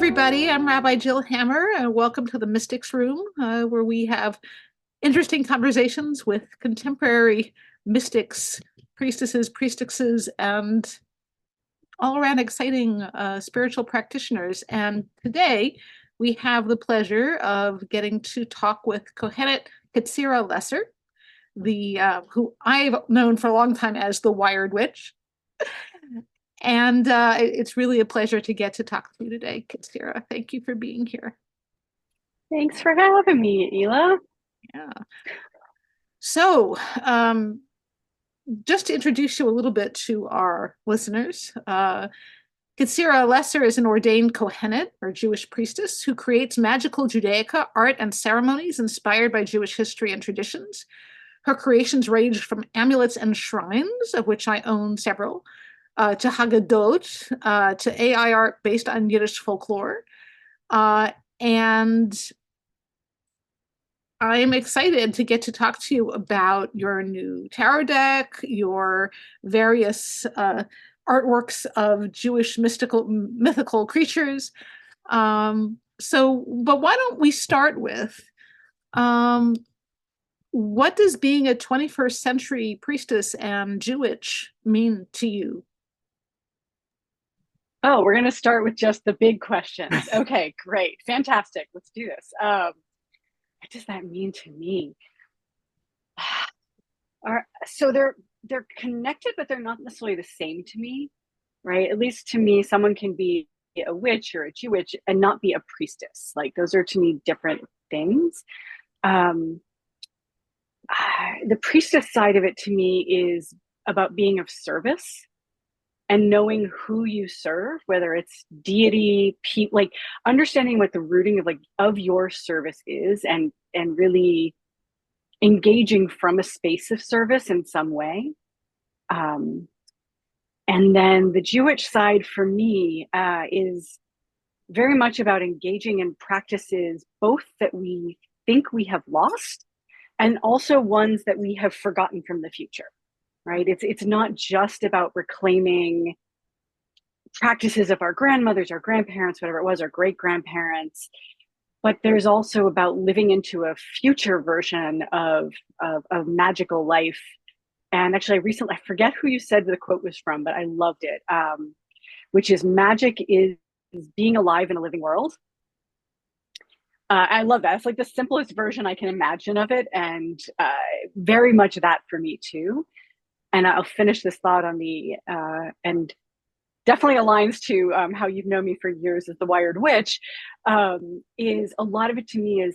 everybody. I'm Rabbi Jill Hammer, and welcome to the Mystics Room, where we have interesting conversations with contemporary mystics, priestesses, and all around exciting spiritual practitioners. And today we have the pleasure of getting to talk with Kohenet Ketzirah Lesser, who I've known for a long time as the Wired Witch. And it's really a pleasure to get to talk to you today, Ketzirah. Thank you for being here. Thanks for having me, Ela. Yeah. So, just to introduce you a little bit to our listeners, Ketzirah Lesser is an ordained Kohenet, or Jewish priestess, who creates magical Judaica art and ceremonies inspired by Jewish history and traditions. Her creations range from amulets and shrines, of which I own several, to Haggadot, to AI art based on Yiddish folklore. And I'm excited to get to talk to you about your new tarot deck, your various artworks of Jewish mythical creatures. But why don't we start with what does being a 21st century priestess and Jewitch mean to you? Oh, we're going to start with just the big questions. Okay, great. Fantastic. Let's do this. What does that mean to me? So they're connected, but they're not necessarily the same to me, right? At least to me, someone can be a witch or a Jewitch and not be a priestess. Like those are to me different things. The priestess side of it to me is about being of service and knowing who you serve, whether it's deity, like understanding what the rooting of your service is, and really engaging from a space of service in some way. And then the Jewish side for me is very much about engaging in practices both that we think we have lost and also ones that we have forgotten from the future. Right? It's not just about reclaiming practices of our grandmothers, our grandparents, whatever it was, our great grandparents, but there's also about living into a future version of magical life. And actually, I forget who you said the quote was from, but I loved it, which is magic is being alive in a living world. I love that. It's like the simplest version I can imagine of it, and very much that for me too. And I'll finish this thought on and definitely aligns to how you've known me for years as the Wired Witch, is a lot of it to me is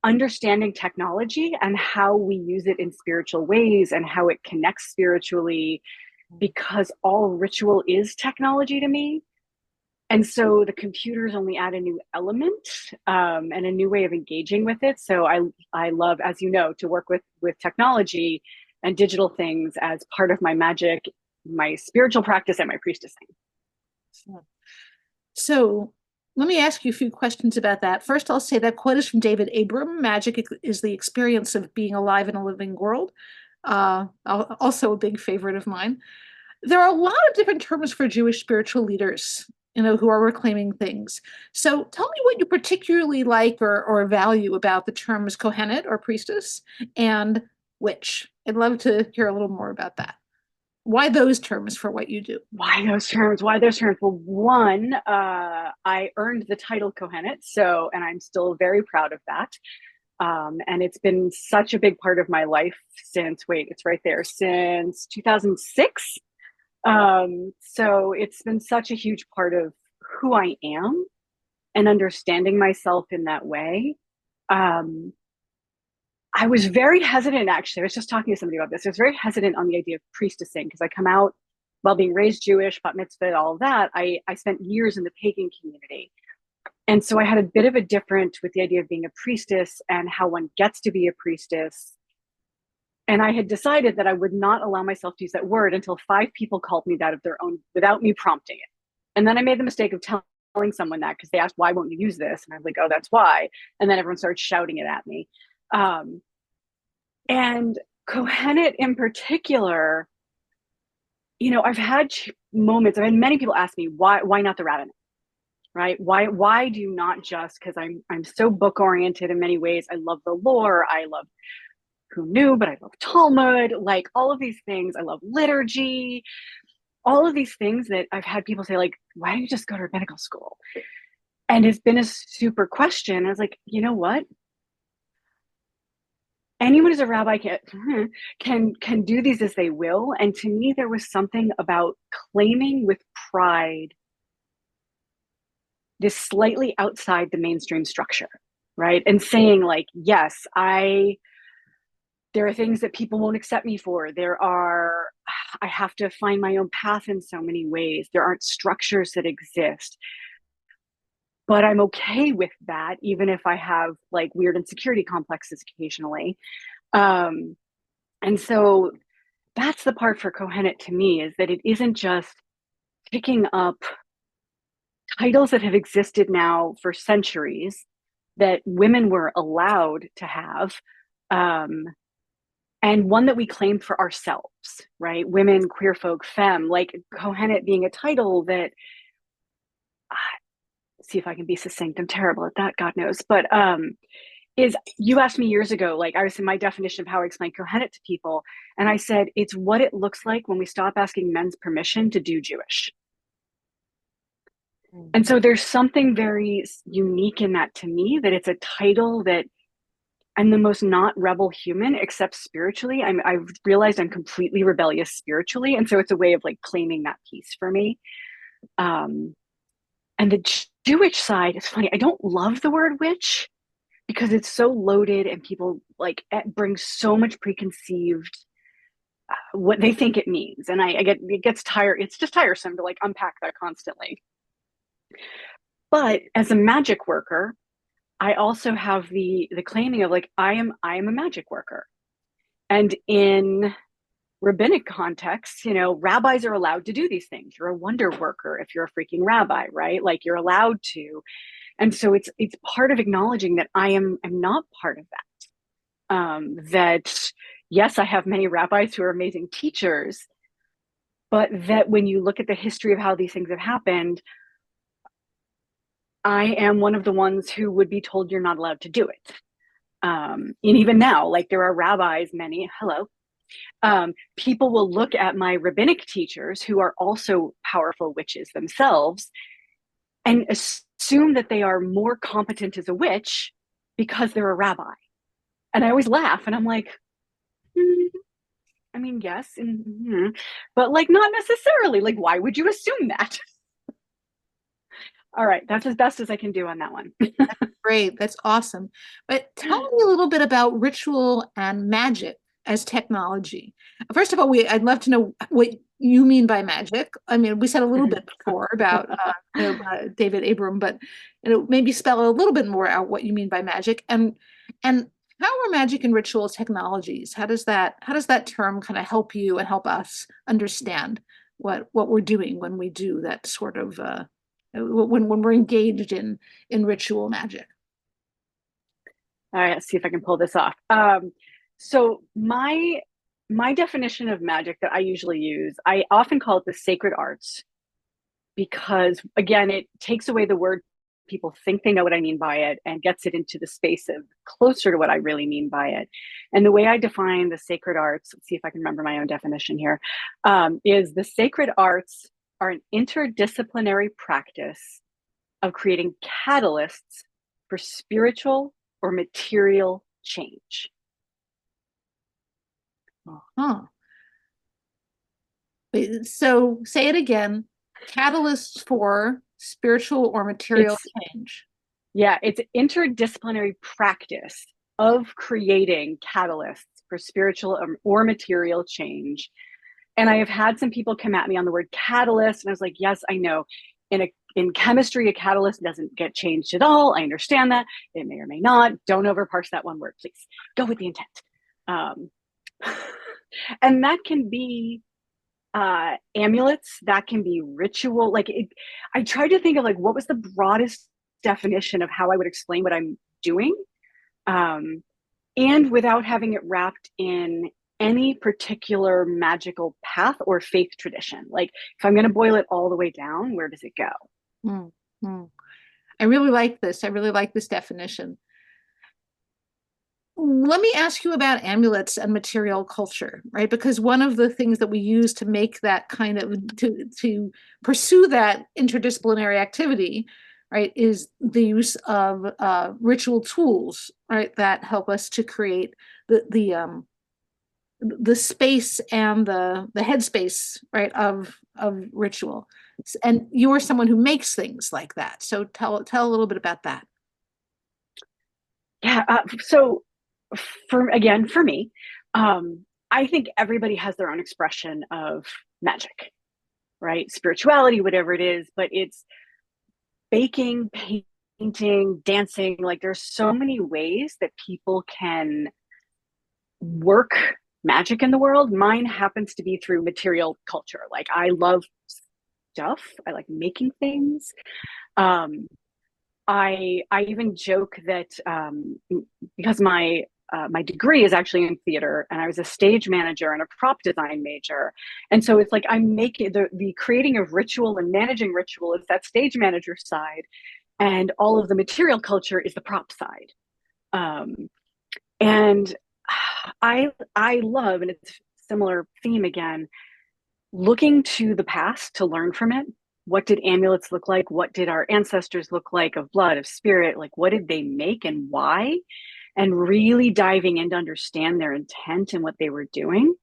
understanding technology and how we use it in spiritual ways and how it connects spiritually, because all ritual is technology to me. And so the computers only add a new element and a new way of engaging with it. So I love, as you know, to work with technology and digital things as part of my magic, my spiritual practice, and my priestessing. So let me ask you a few questions about that. First, I'll say that quote is from David Abram. Magic is the experience of being alive in a living world. Also a big favorite of mine. There are a lot of different terms for Jewish spiritual leaders, who are reclaiming things. So tell me what you particularly like or value about the terms Kohenet or priestess and witch. I'd love to hear a little more about that. Why those terms for what you do? Why those terms? Well, one, I earned the title Kohenet, and I'm still very proud of that. And it's been such a big part of my life since 2006. So it's been such a huge part of who I am and understanding myself in that way. I was very hesitant, actually. I was just talking to somebody about this. I was very hesitant on the idea of priestessing because I come out while being raised Jewish, bat mitzvah, all of that. I spent years in the pagan community. And so I had a bit of a different with the idea of being a priestess and how one gets to be a priestess. And I had decided that I would not allow myself to use that word until 5 people called me that of their own without me prompting it. And then I made the mistake of telling someone that because they asked, why won't you use this? And I was like, oh, that's why. And then everyone started shouting it at me. And Kohenet in particular, I've had moments, I've had many people ask me, why not the rabbinate? right? Why do you not just, because I'm so book oriented in many ways. I love the lore. I love who knew, but I love Talmud, like all of these things. I love liturgy, all of these things that I've had people say, like, why don't you just go to rabbinical school? And it's been a super question. I was like, you know what? Anyone who's a rabbi can do these as they will. And to me, there was something about claiming with pride this slightly outside the mainstream structure, right? And saying, like, yes, there are things that people won't accept me for. I have to find my own path in so many ways. There aren't structures that exist. But I'm okay with that, even if I have like weird insecurity complexes occasionally. And so that's the part for Kohenet to me, is that it isn't just picking up titles that have existed now for centuries that women were allowed to have, and one that we claimed for ourselves, right? Women, queer folk, femme, like Kohenet being a title that, see if I can be succinct. I'm terrible at that, God knows. But is, you asked me years ago, like I was in my definition of how I explain Kohenet to people. And I said, it's what it looks like when we stop asking men's permission to do Jewish. And so there's something very unique in that to me, that it's a title that I'm the most not rebel human, except spiritually. I've realized I'm completely rebellious spiritually. And so it's a way of like claiming that piece for me. And the Jewitch side is funny. I don't love the word witch because it's so loaded and people like it brings so much preconceived what they think it means. And it gets tired. It's just tiresome to like unpack that constantly. But as a magic worker, I also have the claiming of like, I am a magic worker. And in rabbinic contexts, rabbis are allowed to do these things. You're a wonder worker if you're a freaking rabbi, right? Like you're allowed to. And so it's part of acknowledging that I'm not part of that. That yes, I have many rabbis who are amazing teachers, but that when you look at the history of how these things have happened, I am one of the ones who would be told you're not allowed to do it. And even now, like there are rabbis, people will look at my rabbinic teachers who are also powerful witches themselves and assume that they are more competent as a witch because they're a rabbi. And I always laugh and I'm like, I mean, yes, but like not necessarily. Like, why would you assume that? All right, that's as best as I can do on that one. That's great. That's awesome. But tell me a little bit about ritual and magic as technology. First of all, I'd love to know what you mean by magic. I mean, we said a little bit before about David Abram, but maybe spell a little bit more out what you mean by magic, and how are magic and ritual technologies? How does that term kind of help you and help us understand what we're doing when we do that sort of when we're engaged in ritual magic? All right, let's see if I can pull this off. So my definition of magic that I usually use, I often call it the sacred arts, because again, it takes away the word, people think they know what I mean by it, and gets it into the space of closer to what I really mean by it. And the way I define the sacred arts, let's see if I can remember my own definition here, is the sacred arts are an interdisciplinary practice of creating catalysts for spiritual or material change. Huh. So say it again. Catalysts for spiritual or material change. Yeah, it's interdisciplinary practice of creating catalysts for spiritual or material change. And I have had some people come at me on the word catalyst, and I was like, yes, I know. In chemistry, a catalyst doesn't get changed at all. I understand that. It may or may not. Don't overparse that one word, please. Go with the intent. And that can be amulets, that can be ritual. I tried to think of like what was the broadest definition of how I would explain what I'm doing, and without having it wrapped in any particular magical path or faith tradition. Like if I'm going to boil it all the way down, where does it go? Mm-hmm. I really like this. I really like this definition. Let me ask you about amulets and material culture, right? Because one of the things that we use to make that kind of to pursue that interdisciplinary activity, right, is the use of ritual tools, right, that help us to create the space and the headspace, right, of ritual. And you're someone who makes things like that. So tell a little bit about that. Yeah. So for me, I think everybody has their own expression of magic, right? Spirituality, whatever it is, but it's baking, painting, dancing. Like there's so many ways that people can work magic in the world. Mine happens to be through material culture. Like I love stuff. I like making things. Um, I even joke that because my degree is actually in theater, and I was a stage manager and a prop design major, and so it's like I'm making the creating of ritual and managing ritual is that stage manager side, and all of the material culture is the prop side. And I love, and it's similar theme again, looking to the past to learn from it. What did amulets look like? What did our ancestors look like of blood, of spirit? Like, what did they make and why? And really diving in to understand their intent and what they were doing.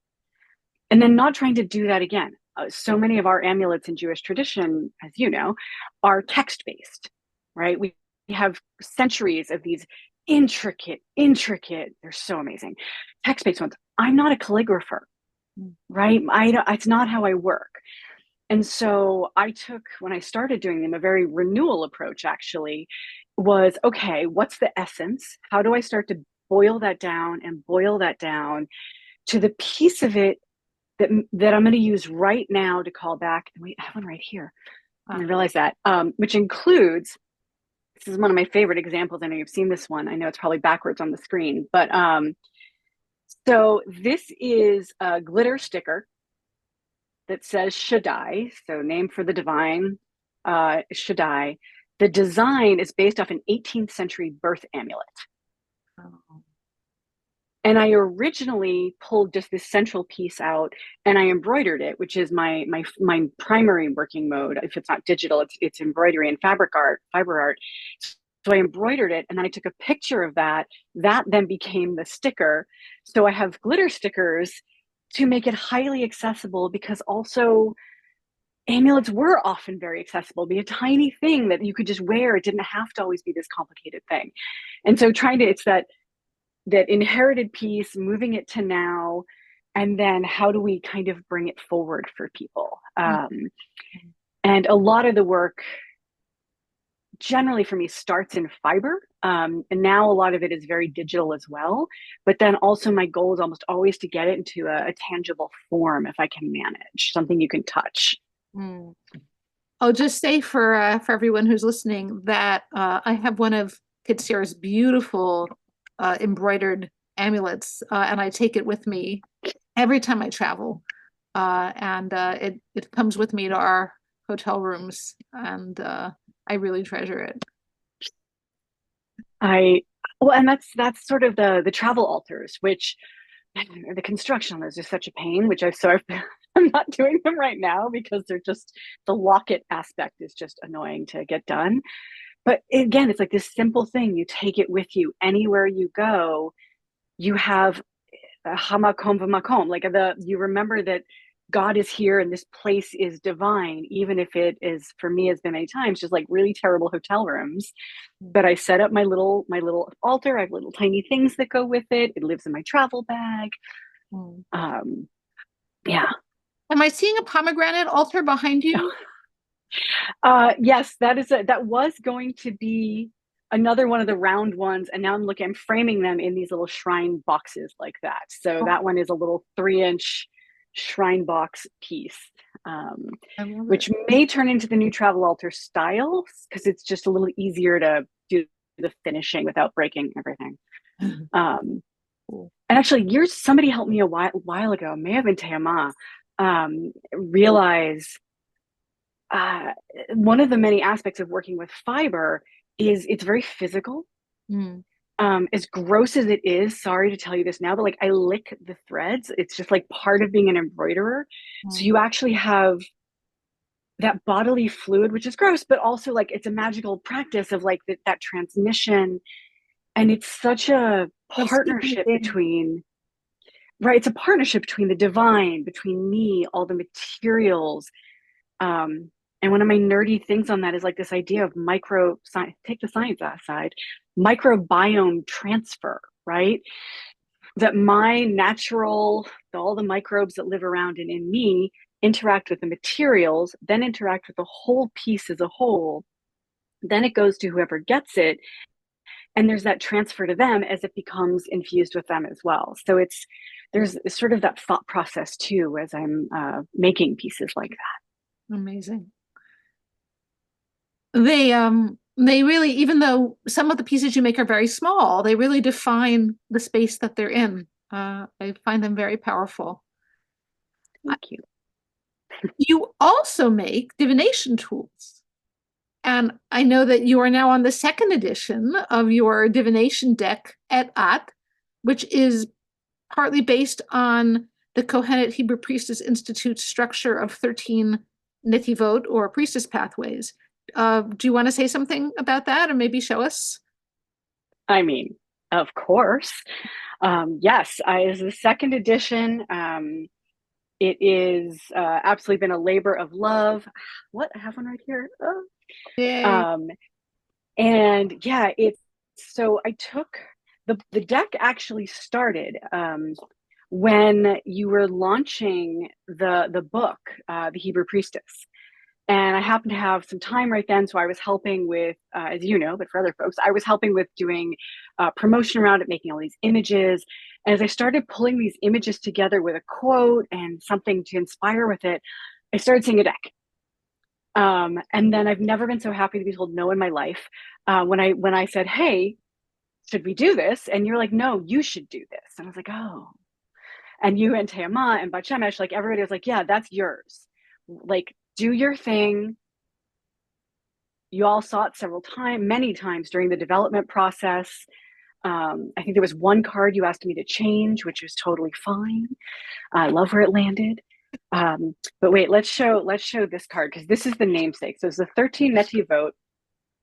And then not trying to do that again. So many of our amulets in Jewish tradition, as you know, are text based, right? We have centuries of these intricate, they're so amazing, text based ones. I'm not a calligrapher, right? It's not how I work. And so I took, when I started doing them, a very renewal approach actually was, okay, what's the essence? How do I start to boil that down and boil that down to the piece of it that I'm going to use right now to call back? And wait, I have one right here. I realize that, which includes, this is one of my favorite examples. I know you've seen this one. I know it's probably backwards on the screen, but so this is a glitter sticker that says Shaddai, so name for the divine, Shaddai. The design is based off an 18th century birth amulet. Oh. And I originally pulled just this central piece out and I embroidered it, which is my primary working mode. If it's not digital, it's embroidery and fiber art. So I embroidered it and then I took a picture of that. That then became the sticker. So I have glitter stickers to make it highly accessible, because also amulets were often very accessible, be a tiny thing that you could just wear. It didn't have to always be this complicated thing. And so it's that inherited piece, moving it to now, and then how do we kind of bring it forward for people? And a lot of the work generally for me starts in fiber. And now a lot of it is very digital as well. But then also my goal is almost always to get it into a tangible form if I can manage, something you can touch. Mm. I'll just say for everyone who's listening that I have one of Ketzirah's beautiful embroidered amulets, and I take it with me every time I travel. And it comes with me to our hotel rooms, and I really treasure it. And that's sort of the travel altars, which the construction on those is such a pain, which I'm not doing them right now because they're just, the locket aspect is just annoying to get done. But again, it's like this simple thing. You take it with you anywhere you go. You have a hamakom v'makom, like you remember that God is here and this place is divine, even if it is, for me, has been many times, just like really terrible hotel rooms. But I set up my little altar. I have little tiny things that go with it. It lives in my travel bag. Yeah. Am I seeing a pomegranate altar behind you? Yes, that was going to be another one of the round ones, and now I'm framing them in these little shrine boxes like that. So that one is a little 3-inch shrine box piece, which may turn into the new travel altar style because it's just a little easier to do the finishing without breaking everything. Cool. And actually, somebody helped me a while ago, may have been Teama, realize one of the many aspects of working with fiber is it's very physical. Mm. As gross as it is, sorry to tell you this now, but like I lick the threads. It's just like part of being an embroiderer. So Mm. you actually have that bodily fluid, which is gross, but also like it's a magical practice of like that transmission. And it's such a Of speaking partnership things. between, right? It's a partnership between the divine, between me, all the materials. And one of my nerdy things on that is like this idea of micro science, take the science aside, microbiome transfer, right? That my natural, all the microbes that live around and in me interact with the materials, then interact with the whole piece as a whole. Then it goes to whoever gets it. And there's that transfer to them as it becomes infused with them as well. So there's sort of that thought process too as I'm making pieces like that. Amazing. They really, even though some of the pieces you make are very small, they really define the space that they're in. I find them very powerful. Thank you. You also make divination tools. And I know that you are now on the second edition of your divination deck at At, which is partly based on the Kohenet Hebrew Priestess Institute's structure of 13 netivot or priestess pathways. Do you want to say something about that or maybe show us? I mean, of course. Yes, as the second edition, it is absolutely been a labor of love. What? I have one right here. Oh. Yay. And yeah, it's so I took the deck actually started when you were launching the book, The Hebrew Priestess. And I happened to have some time right then. So I was helping with, as you know, but for other folks, I was helping with doing promotion around it, making all these images. And as I started pulling these images together with a quote and something to inspire with it, I started seeing a deck. And then I've never been so happy to be told no in my life. When I said, "Hey, should we do this?" And you're like, "No, you should do this." And I was like, "Oh." And you and Teama and Bachemesh, like everybody was like, "Yeah, that's yours. Like, do your thing." You all saw it many times during the development process. I think there was one card you asked me to change, which was totally fine. I love where it landed. But wait, let's show this card because this is the namesake. So it's the 13 netivot,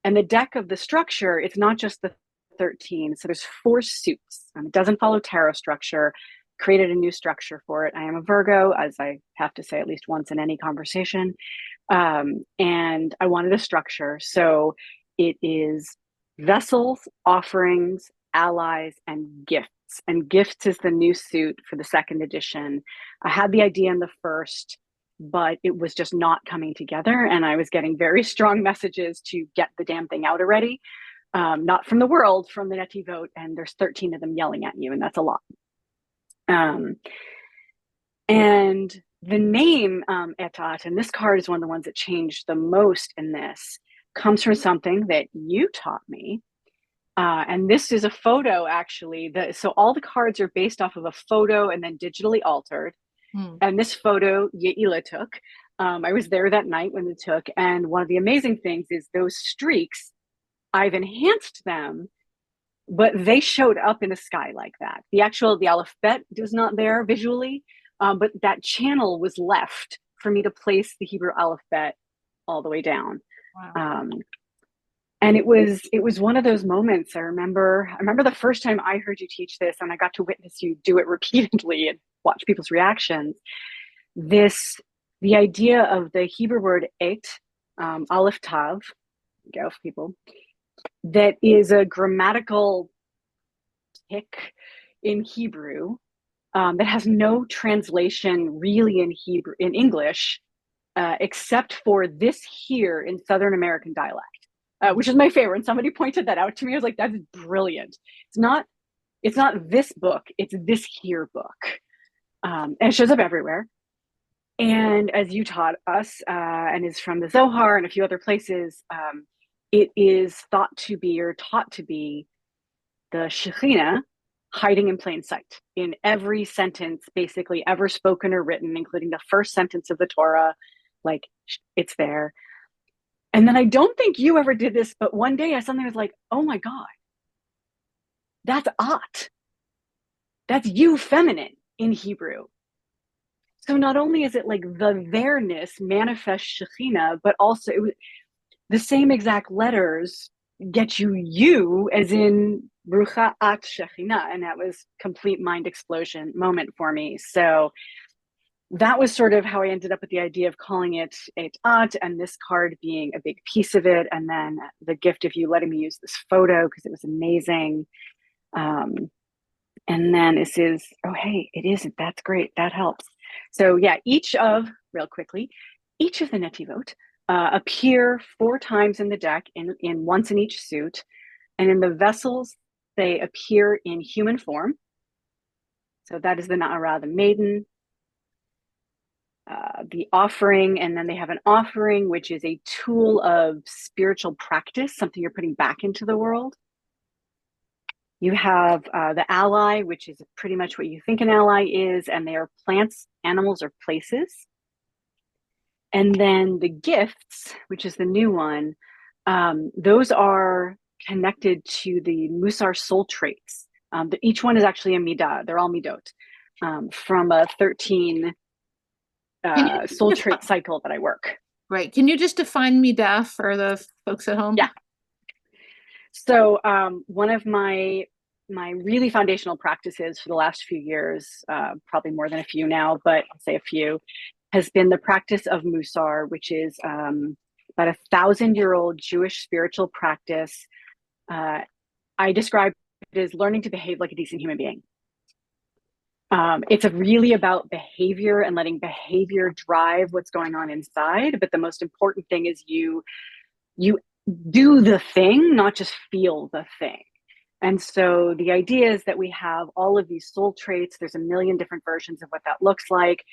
and the deck of the structure. It's not just the 13. So there's 4 suits. It doesn't follow tarot structure. Created a new structure for it. I am a Virgo, as I have to say at least once in any conversation. And I wanted a structure. So it is vessels, offerings, allies, and gifts. And gifts is the new suit for the second edition. I had the idea in the first, but it was just not coming together. And I was getting very strong messages to get the damn thing out already. Not from the world, from the netivot. And there's 13 of them yelling at you, and that's a lot. And the name Etat, and this card is one of the ones that changed the most in this, comes from something that you taught me. And this is a photo, actually. So all the cards are based off of a photo and then digitally altered. Hmm. And this photo, Yeila took. I was there that night when it took. And one of the amazing things is those streaks, I've enhanced them, but they showed up in the sky like that. The alphabet was not there visually, but that channel was left for me to place the Hebrew alphabet all the way down. Wow. And it was one of those moments. I remember the first time I heard you teach this, and I got to witness you do it repeatedly and watch people's reactions. The idea of the Hebrew word et, aleph tav, go for people, that is a grammatical tick in Hebrew that has no translation really in English, except for this here in Southern American dialect, which is my favorite. And somebody pointed that out to me. I was like, "That's brilliant." It's not this book. It's this here book, and it shows up everywhere. And as you taught us, and is from the Zohar and a few other places, it is thought to be or taught to be the Shekhinah hiding in plain sight in every sentence, basically ever spoken or written, including the first sentence of the Torah. Like, it's there. And then I don't think you ever did this, but one day I suddenly was like, oh my God, that's At. That's you feminine in Hebrew. So not only is it like the there-ness manifest Shekhinah, but also the same exact letters get you as in Brucha At Shekhinah. And that was complete mind explosion moment for me. So that was sort of how I ended up with the idea of calling it At, and this card being a big piece of it. And then the gift of you letting me use this photo because it was amazing. And then this is, oh, hey, it isn't. That's great. That helps. So yeah, real quickly, each of the Netivot appear 4 times in the deck, in once in each suit. And in the vessels, they appear in human form. So that is the Na'ara, the maiden, the offering, and then they have an offering, which is a tool of spiritual practice, something you're putting back into the world. You have the ally, which is pretty much what you think an ally is, and they are plants, animals, or places. And then the gifts, which is the new one, those are connected to the Musar soul traits. Each one is actually a midah. They're all midot from a 13 soul trait cycle that I work. Right. Can you just define midah for the folks at home? Yeah. So one of my really foundational practices for the last few years, probably more than a few now, but I'll say a few, has been the practice of Musar, which is about 1,000-year-old Jewish spiritual practice. I describe it as learning to behave like a decent human being. It's really about behavior and letting behavior drive what's going on inside. But the most important thing is you do the thing, not just feel the thing. And so the idea is that we have all of these soul traits. There's a million different versions of what that looks like.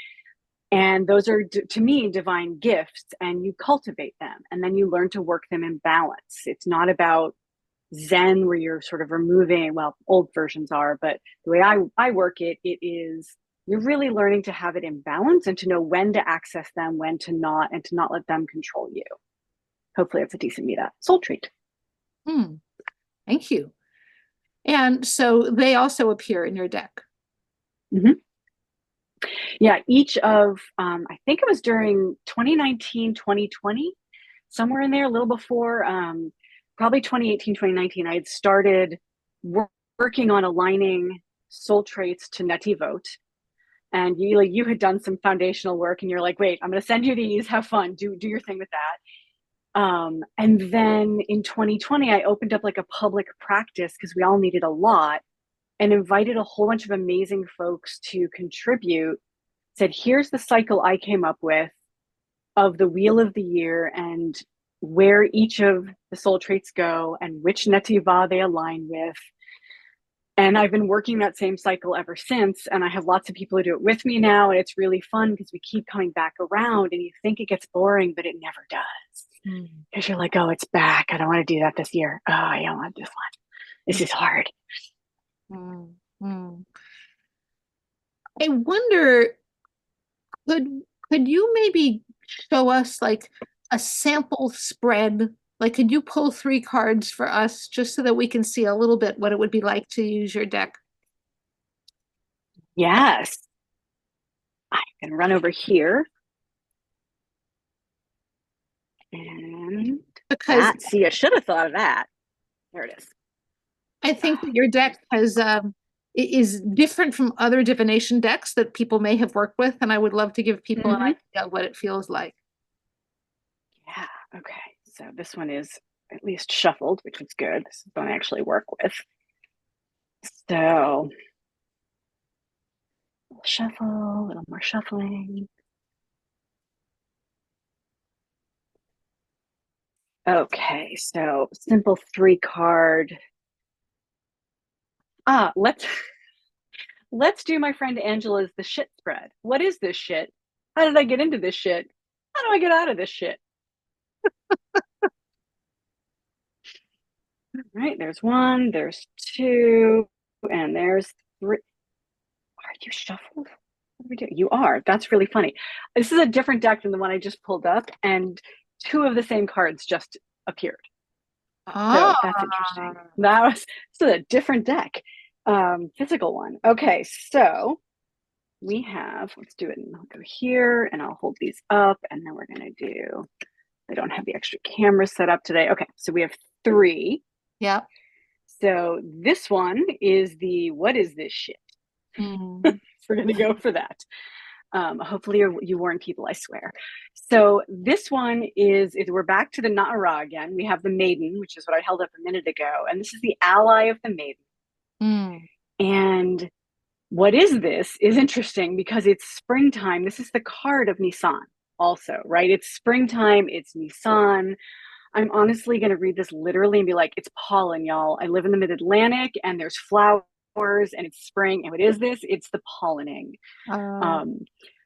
And those are, to me, divine gifts, and you cultivate them and then you learn to work them in balance. It's not about Zen where you're sort of removing, well, old versions are, but the way I work it is you're really learning to have it in balance and to know when to access them, when to not, and to not let them control you. Hopefully it's a decent midah. Soul trait. Thank you. And so they also appear in your deck. Mm-hmm. Yeah, each of, I think it was during 2019, 2020, somewhere in there, a little before, probably 2018, 2019, I had started working on aligning soul traits to Netivot. And you had done some foundational work and you're like, wait, I'm going to send you these, have fun, do your thing with that. And then in 2020, I opened up like a public practice because we all needed a lot, and invited a whole bunch of amazing folks to contribute. Said, here's the cycle I came up with of the wheel of the year and where each of the soul traits go and which netivah they align with. And I've been working that same cycle ever since. And I have lots of people who do it with me now. And it's really fun because we keep coming back around, and you think it gets boring, but it never does. Because you're like, oh, it's back. I don't want to do that this year. Oh, I don't want this one. This is hard. I wonder, could you maybe show us like a sample spread? Like, could you pull 3 cards for us just so that we can see a little bit what it would be like to use your deck? Yes. I can run over here. And Because see, I should have thought of that. There it is. I think that your deck is different from other divination decks that people may have worked with, and I would love to give people an idea of what it feels like. Yeah, okay. So this one is at least shuffled, which is good. This is the one I actually work with. So shuffle, a little more shuffling. Okay, so simple 3-card. Let's do my friend Angela's the shit spread. What is this shit? How did I get into this shit? How do I get out of this shit? All right, there's 1, there's 2, and there's 3. Are you shuffled? What do we do? You are. That's really funny. This is a different deck than the one I just pulled up. And two of the same cards just appeared. So that's interesting. Ah, That was a different deck, physical one. Okay, so we have, let's do it. And I'll go here and I'll hold these up and then we're going to do, I don't have the extra camera set up today. Okay, so we have 3. yeah. So this one is the, what is this shit? Mm. We're going to go for that. Hopefully you warn people, I swear. So this one is we're back to the Na'ara again. We have the maiden, which is what I held up a minute ago. And this is the ally of the maiden. Mm. And what is this is interesting because it's springtime. This is the card of Nisan also, right? It's springtime. It's Nisan. I'm honestly going to read this literally and be like, it's pollen, y'all. I live in the mid-Atlantic and there's flowers and it's spring. And what is this? It's the pollinating. Uh,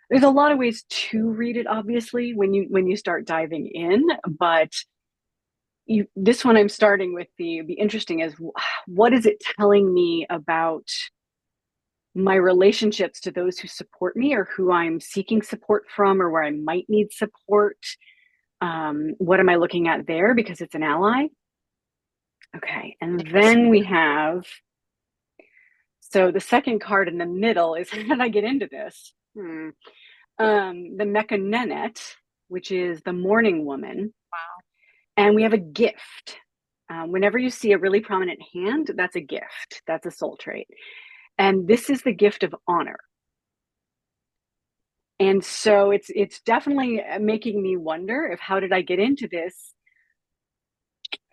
There's a lot of ways to read it, obviously, when you start diving in, but this one I'm starting with the interesting is, what is it telling me about my relationships to those who support me or who I'm seeking support from or where I might need support? What am I looking at there because it's an ally? Okay, and then we have, so the second card in the middle is, how did I get into this? The Mechanenet, which is the morning woman. wow. And we have a gift. Whenever you see a really prominent hand, that's a gift. That's a soul trait. And this is the gift of honor. And so it's definitely making me wonder if, how did I get into this?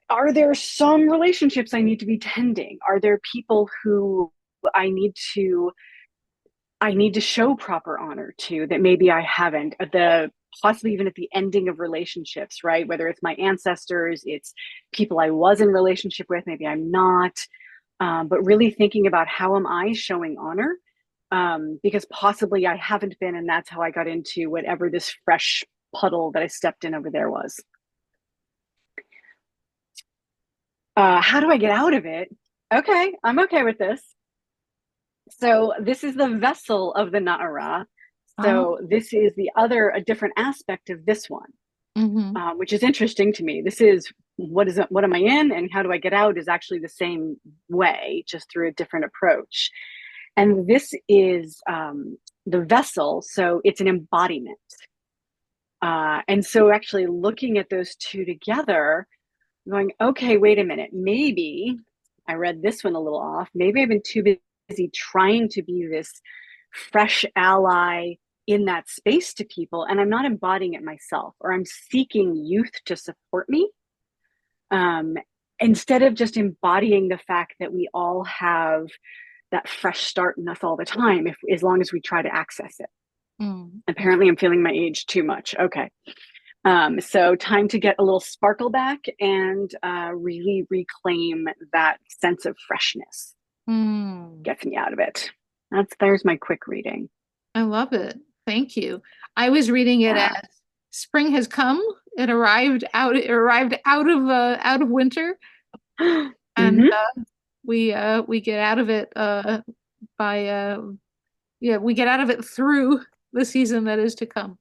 Are there some relationships I need to be tending? Are there people who I need to show proper honor to that maybe I haven't, possibly even at the ending of relationships, right? Whether it's my ancestors, it's people I was in relationship with, maybe I'm not, but really thinking about how am I showing honor? Because possibly I haven't been, and that's how I got into whatever this fresh puddle that I stepped in over there was. How do I get out of it? Okay, I'm okay with this. So this is the vessel of the Na'ara. So this is a different aspect of this one, which is interesting to me. This is, what am I in and how do I get out is actually the same way, just through a different approach. And this is the vessel. So it's an embodiment. And so actually looking at those two together, going, okay, wait a minute, maybe I read this one a little off. Maybe I've been too busy trying to be this fresh ally in that space to people, and I'm not embodying it myself, or I'm seeking youth to support me, instead of just embodying the fact that we all have that fresh start in us all the time, as long as we try to access it. Apparently I'm feeling my age too much. Okay. So time to get a little sparkle back and really reclaim that sense of freshness. Gets me out of it. There's my quick reading. I love it. Thank you. I was reading it as spring has come. It arrived out of winter, and we get out of it we get out of it through the season that is to come.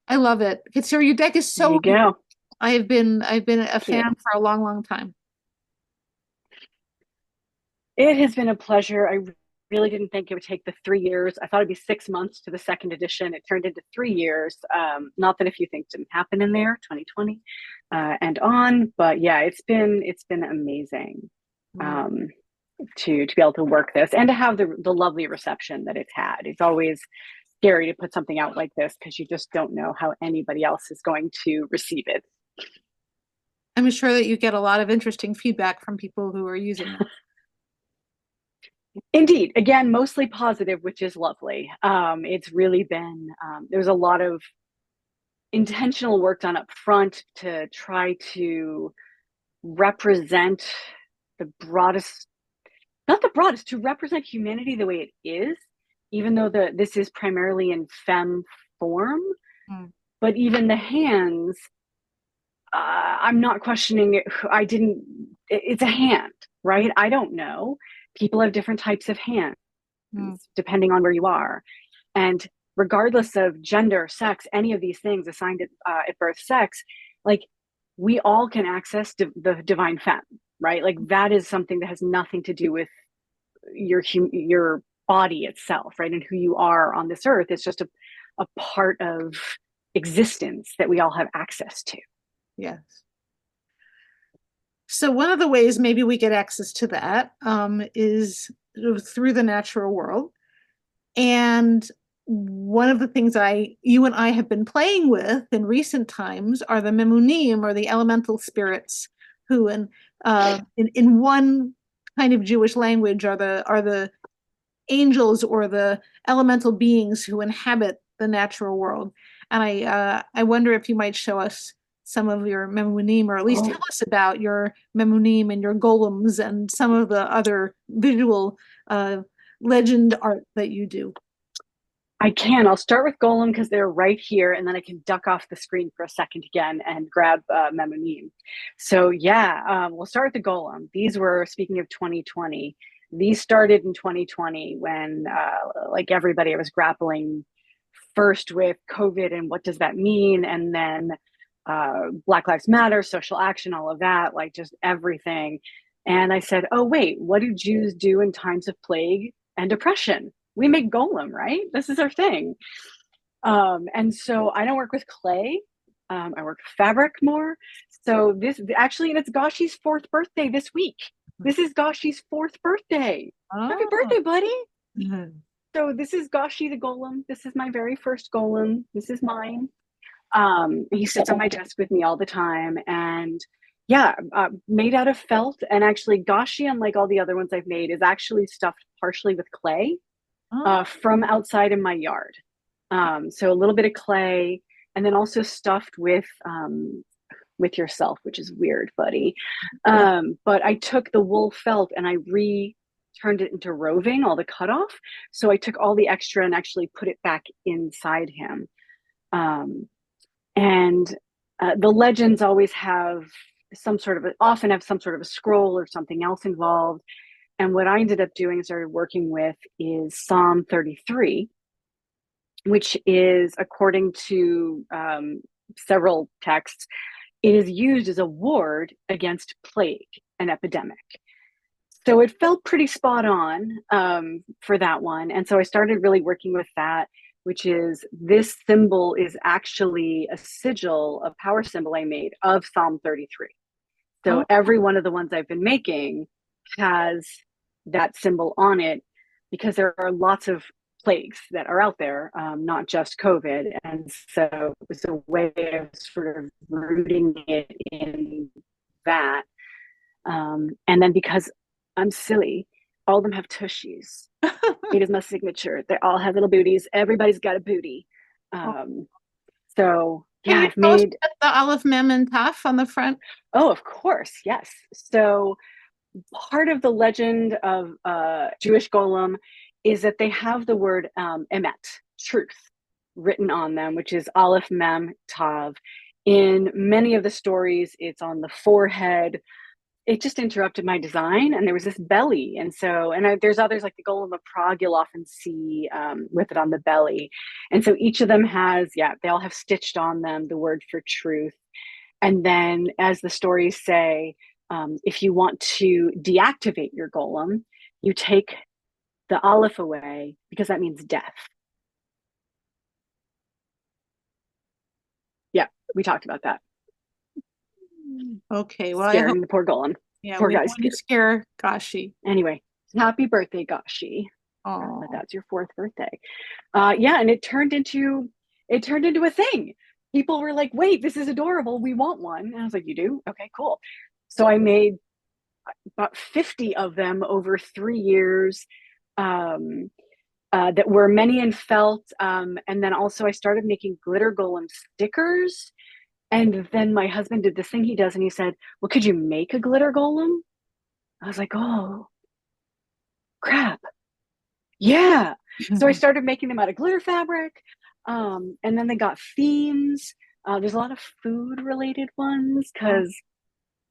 I love it. Ketzirah, your deck is so there you go. I've been a fan for a long, long time. It has been a pleasure. I really didn't think it would take the 3 years. I thought it'd be 6 months to the second edition. It turned into 3 years. Not that a few things didn't happen in there, 2020 and on, but yeah, it's been amazing to be able to work this and to have the lovely reception that it's had. It's always scary to put something out like this because you just don't know how anybody else is going to receive it. I'm sure that you get a lot of interesting feedback from people who are using it. Indeed. Again, mostly positive, which is lovely. It's really been, there's a lot of intentional work done up front to try to represent the broadest, not the broadest, to represent humanity the way it is, even though this is primarily in femme form. But even the hands, I'm not questioning it. It's a hand, right? I don't know. People have different types of hands depending on where you are. And regardless of gender, sex, any of these things assigned at birth, sex, like we all can access the divine femme, right? Like that is something that has nothing to do with your body itself, right? And who you are on this earth. It's just a part of existence that we all have access to. Yes. So one of the ways maybe we get access to that is through the natural world. And one of the things you and I have been playing with in recent times are the memunim, or the elemental spirits, who in one kind of Jewish language are the angels or the elemental beings who inhabit the natural world. And I wonder if you might show us some of your memunim, or at least tell us about your memunim and your golems and some of the other visual legend art that you do. I can. I'll start with Golem because they're right here, and then I can duck off the screen for a second again and grab Memonim. So yeah, we'll start with the Golem. These were, speaking of 2020, these started in 2020 when, like everybody, I was grappling first with COVID and what does that mean, and then Black Lives Matter, social action, all of that, like just everything. And I said, oh wait, what do Jews do in times of plague and depression? We make golem, right? This is our thing. And so I don't work with clay. I work with fabric more. So this actually, and it's Gashi's 4th birthday this week. This is Gashi's 4th birthday. Oh. Happy birthday, buddy. Mm-hmm. So this is Gashi the golem. This is my very first golem. This is mine. He sits on my desk with me all the time. And yeah, made out of felt. And actually Gashi, unlike all the other ones I've made, is actually stuffed partially with clay. From outside in my yard. So a little bit of clay, and then also stuffed with yourself, which is weird, buddy. But I took the wool felt and I turned it into roving, all the cutoff. So I took all the extra and actually put it back inside him. And the legends always have often have some sort of a scroll or something else involved. And what I ended up doing, started working with, is Psalm 33, which is, according to several texts, it is used as a ward against plague and epidemic. So it felt pretty spot on for that one. And so I started really working with that, which is, this symbol is actually a sigil, a power symbol I made of Psalm 33. So every one of the ones I've been making has that symbol on it, because there are lots of plagues that are out there, not just COVID. And so it was a way of sort of rooting it in that. And then because I'm silly, all of them have tushies. It is my signature. They all have little booties. Everybody's got a booty. So yeah, I've made the Aleph, Mem, and Taf on the front. Oh, of course, yes. So part of the legend of Jewish golem is that they have the word emet, truth, written on them, which is Aleph, Mem, Tav. In many of the stories, it's on the forehead. It just interrupted my design, and there was this belly. And so, there's others like the golem of Prague you'll often see with it on the belly. And so each of them has, they all have stitched on them the word for truth. And then, as the stories say, if you want to deactivate your golem, you take the Aleph away, because that means death. Yeah, we talked about that. Okay, well, scaring the poor golem. Yeah, poor we guy's don't want to scare Gashi. Anyway, happy birthday, Gashi. Oh, that's your 4th birthday. And it turned into a thing. People were like, wait, this is adorable, we want one. And I was like, you do? Okay, cool. So I made about 50 of them over 3 years, that were many in felt. And then also I started making glitter golem stickers. And then my husband did this thing he does, and he said, well, could you make a glitter golem? I was like, oh, crap. Yeah. So I started making them out of glitter fabric. And then they got themes. There's a lot of food related ones, because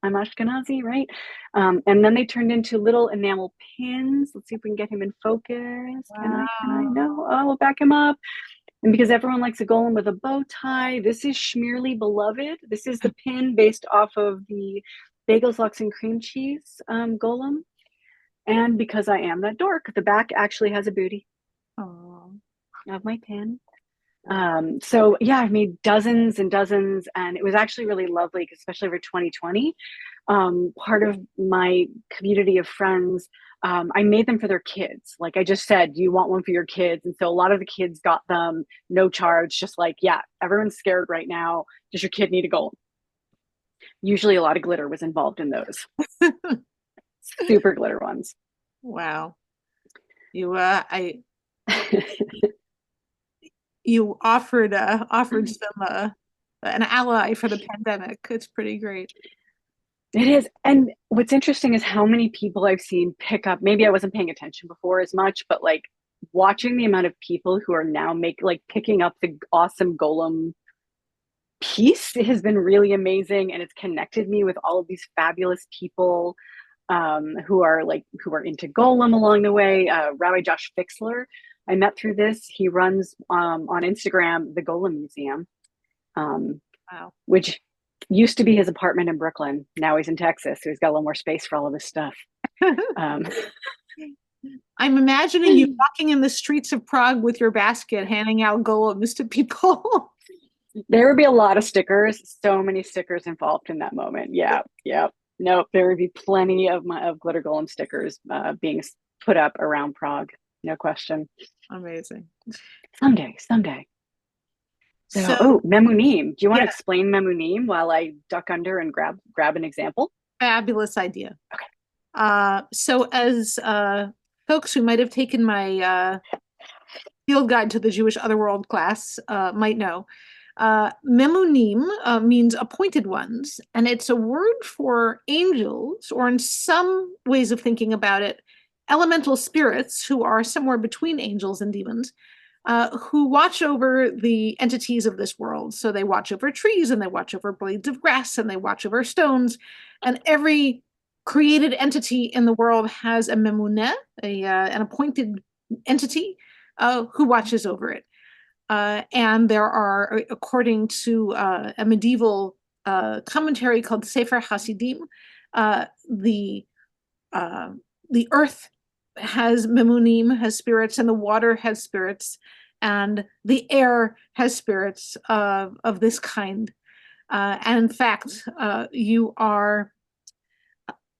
I'm Ashkenazi, right? And then they turned into little enamel pins. Let's see if we can get him in focus. Wow. Can I? No. Oh, we'll back him up. And because everyone likes a golem with a bow tie, this is Schmearly Beloved. This is the pin based off of the Bagels, Lox, and Cream Cheese golem. And because I am that dork, the back actually has a booty of my pin. So yeah, I've made dozens and dozens, and it was actually really lovely, especially for 2020. Part of my community of friends, I made them for their kids. Like I just said, do you want one for your kids? And so a lot of the kids got them, no charge, just like, yeah, everyone's scared right now. Does your kid need a golem? Usually a lot of glitter was involved in those. Super glitter ones. Wow. You offered some an ally for the pandemic. It's pretty great. It is. And what's interesting is how many people I've seen pick up. Maybe I wasn't paying attention before as much, but like watching the amount of people who are now picking up the awesome golem piece has been really amazing. And it's connected me with all of these fabulous people who are into golem along the way. Rabbi Josh Fixler, I met through this. He runs on Instagram the Golem Museum, Wow. which used to be his apartment in Brooklyn. Now he's in Texas, so he's got a little more space for all of his stuff. I'm imagining you walking in the streets of Prague with your basket, handing out golems to people. There would be a lot of stickers. So many stickers involved in that moment. Yeah. Nope. There would be plenty of glitter golem stickers being put up around Prague. No question. Amazing. Someday. So, Memunim. Do you want to explain Memunim while I duck under and grab an example? Fabulous idea. Okay. So as folks who might have taken my field guide to the Jewish Otherworld class might know, Memunim means appointed ones, and it's a word for angels, or in some ways of thinking about it, elemental spirits who are somewhere between angels and demons, who watch over the entities of this world. So they watch over trees, and they watch over blades of grass, and they watch over stones. And every created entity in the world has a memuneh, an appointed entity who watches over it. And there are, according to a medieval commentary called Sefer Hasidim, the earth has memunim, has spirits, and the water has spirits, and the air has spirits of this kind. And in fact,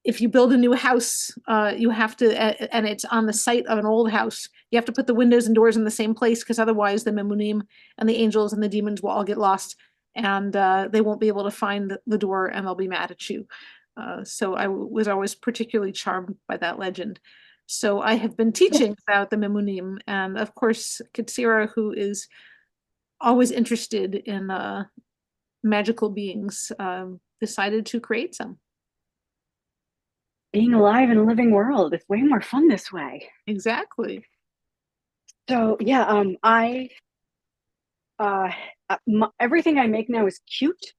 if you build a new house, you have to, and it's on the site of an old house, you have to put the windows and doors in the same place, because otherwise the memunim and the angels and the demons will all get lost, and they won't be able to find the door, and they'll be mad at you. So I was always particularly charmed by that legend. So I have been teaching about the memunim, and of course, Ketzirah, who is always interested in magical beings, decided to create some. Being alive in a living world, it's way more fun this way. Exactly. So yeah, everything I make now is cute.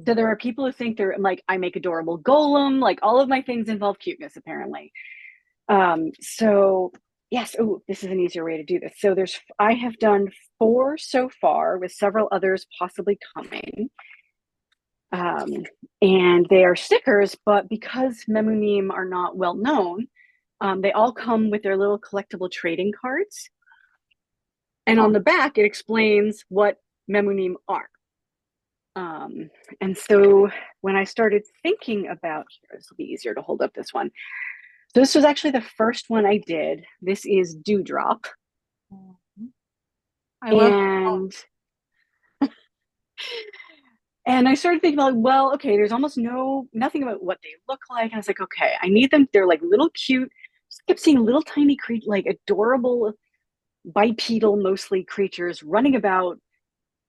So there are people who think they're like, I make adorable golem, like all of my things involve cuteness apparently. So yes, this is an easier way to do this. So I have done 4 so far, with several others possibly coming. And they are stickers, but because memunim are not well known, they all come with their little collectible trading cards. And on the back, it explains what memunim are. And so when I started thinking about, this will be easier to hold up this one. So this was actually the first one I did. This is Dewdrop. I love it. And I started thinking about, well, okay, there's almost nothing about what they look like. And I was like, okay, I need them. They're like little cute. Just kept seeing little tiny like adorable bipedal mostly creatures running about,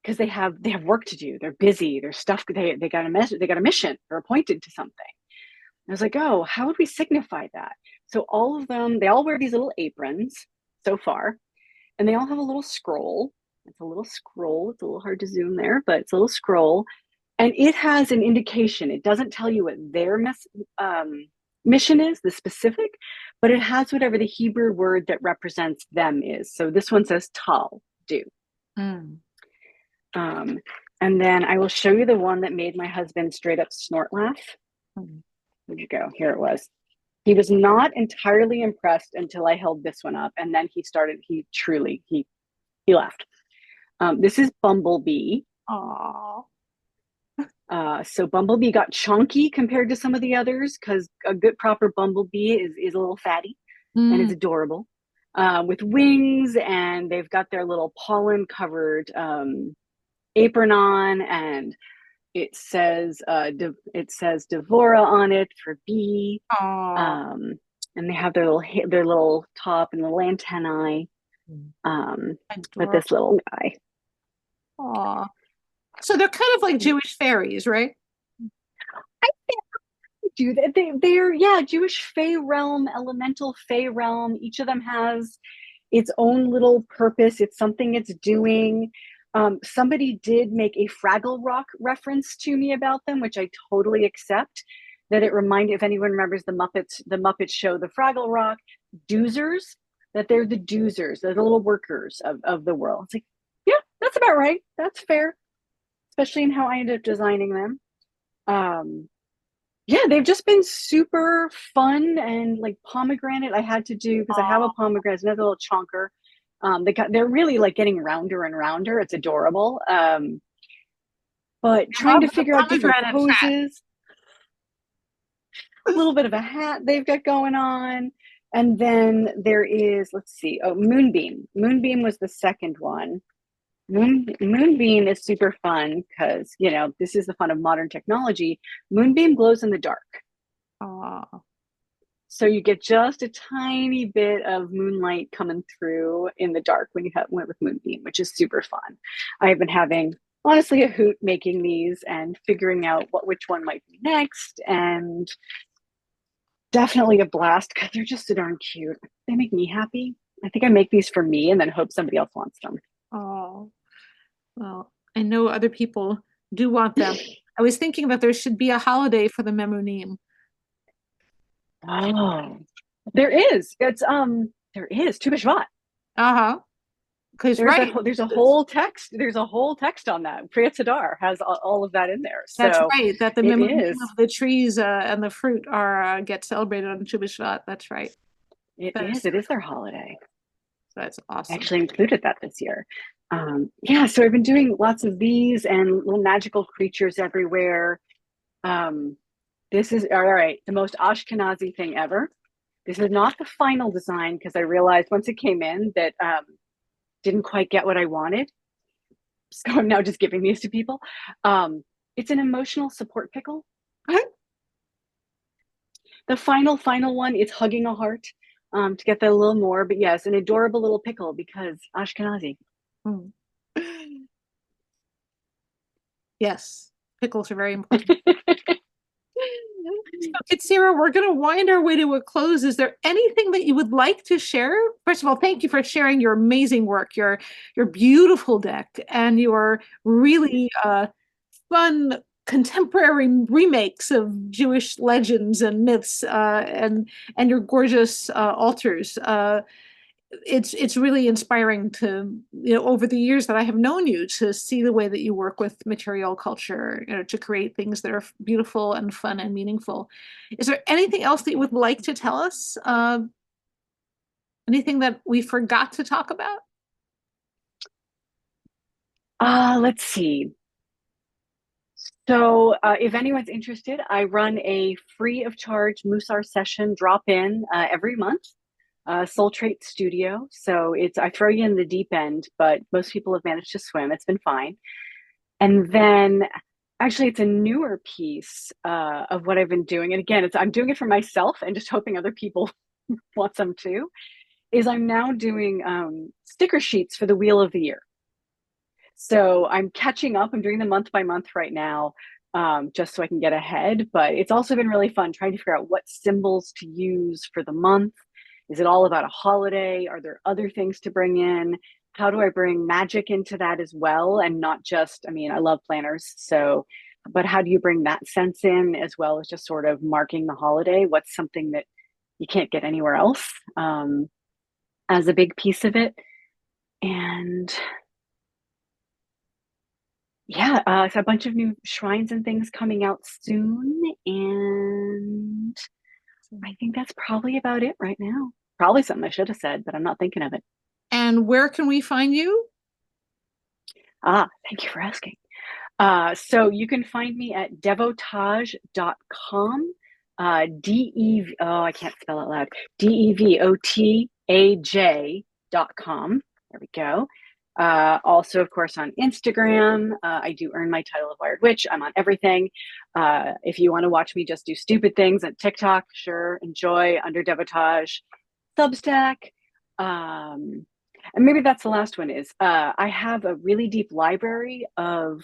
because they have work to do. They're busy. There's stuff. They got a mission. They're appointed to something. I was like, oh, how would we signify that? So all of them, they all wear these little aprons so far, and they all have a little scroll. It's a little scroll. It's a little hard to zoom there, but it's a little scroll. And it has an indication. It doesn't tell you what their mission is, the specific, but it has whatever the Hebrew word that represents them is. So this one says tal, do. Mm. Um, and then I will show you the one that made my husband straight up snort laugh. Mm. Where'd you go? Here it was. He was not entirely impressed until I held this one up, and then he laughed. This is Bumblebee. Aw. So Bumblebee got chunky compared to some of the others because a good proper Bumblebee is a little fatty and is Mm. adorable, with wings, and they've got their little pollen covered apron on, and it says Devora on it for bee, Aw. and they have their little top and little antennae, Mm. with this Adorable. little guy. Aw. So they're kind of like Jewish fairies, right? I do that. They're, yeah, Jewish Fey realm, elemental Fey realm. Each of them has its own little purpose. It's something it's doing. Somebody did make a Fraggle Rock reference to me about them, which I totally accept. That it reminded, if anyone remembers the Muppet show, the Fraggle Rock doozers, that they're the doozers, they're the little workers of the world. It's like, yeah, that's about right. That's fair, especially in how I ended up designing them. Um, yeah, they've just been super fun, and like pomegranate I had to do because I have a Aw. pomegranate, another little chonker. They're really like getting rounder and rounder. It's adorable. But I trying love to the figure out different pomegranate hat. poses, a little bit of a hat they've got going on. And then there is, let's see, oh, Moonbeam. Moonbeam was the second one. Moonbeam is super fun because, this is the fun of modern technology. Moonbeam glows in the dark. Aw. So you get just a tiny bit of moonlight coming through in the dark when you went with Moonbeam, which is super fun. I have been having, honestly, a hoot making these and figuring out which one might be next, and definitely a blast because they're just so darn cute. They make me happy. I think I make these for me and then hope somebody else wants them. Oh, well, I know other people do want them. I was thinking that there should be a holiday for the Memonim. Oh, there is. There is Tu B'Shvat. Uh-huh. Because right, There's a whole text on that. Priya Tadar has all of that in there. that's So right, that the it Memonim is. of the trees and the fruit are get celebrated on Tu B'Shvat. That's right. It That is. is, It is their holiday. that's I awesome. actually included that this year. Yeah, so I've been doing lots of these and little magical creatures everywhere. Um, this is all right. The most Ashkenazi thing ever. This is not the final design because I realized once it came in that didn't quite get what I wanted. So I'm now just giving these to people. It's an emotional support pickle. The final one is hugging a heart, to get that a little more. But yes, an adorable little pickle because Ashkenazi. Mm. Yes, pickles are very important. So, Ketzirah, we're going to wind our way to a close. Is there anything that you would like to share? First of all, thank you for sharing your amazing work, your beautiful deck, and your really fun contemporary remakes of Jewish legends and myths, and your gorgeous altars. It's really inspiring to, over the years that I have known you, to see the way that you work with material culture, to create things that are beautiful and fun and meaningful. Is there anything else that you would like to tell us? Anything that we forgot to talk about? Let's see. So, if anyone's interested, I run a free of charge Musar session drop in every month, Soul Trait Studio. So I throw you in the deep end, but most people have managed to swim. It's been fine. And then actually, it's a newer piece of what I've been doing. And again, I'm doing it for myself and just hoping other people want some too. Is I'm now doing sticker sheets for the Wheel of the Year. So I'm catching up. I'm doing them month by month right now, just so I can get ahead. But it's also been really fun trying to figure out what symbols to use for the month. Is it all about a holiday? Are there other things to bring in? How do I bring magic into that as well? And not just, I mean, I love planners. So, but how do you bring that sense in as well as just sort of marking the holiday? What's something that you can't get anywhere else, as a big piece of it? And yeah, it's a bunch of new shrines and things coming out soon, and I think that's probably about it right now. Probably something I should have said, but I'm not thinking of it. And where can we find you? Thank you for asking. So you can find me at devotage.com. I can't spell it loud. devotaj.com. There we go. Also, of course, on Instagram, I do earn my title of Wired Witch. I'm on everything. If you want to watch me just do stupid things at TikTok, sure, enjoy under Devotage. Substack. And maybe that's the last one is I have a really deep library of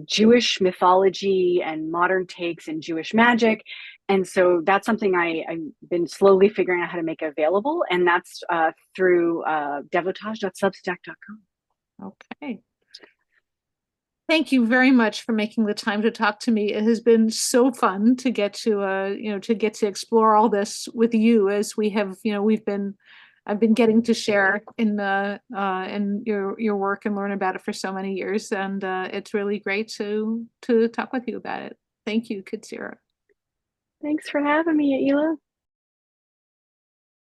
Jewish mythology and modern takes in Jewish magic. And so that's something I've been slowly figuring out how to make available. And that's through devotage.substack.com. Okay. Thank you very much for making the time to talk to me. It has been so fun to get to, to get to explore all this with you as we have, I've been getting to share in your work and learn about it for so many years. And it's really great to talk with you about it. Thank you, Ketzirah. Thanks for having me, Ayla.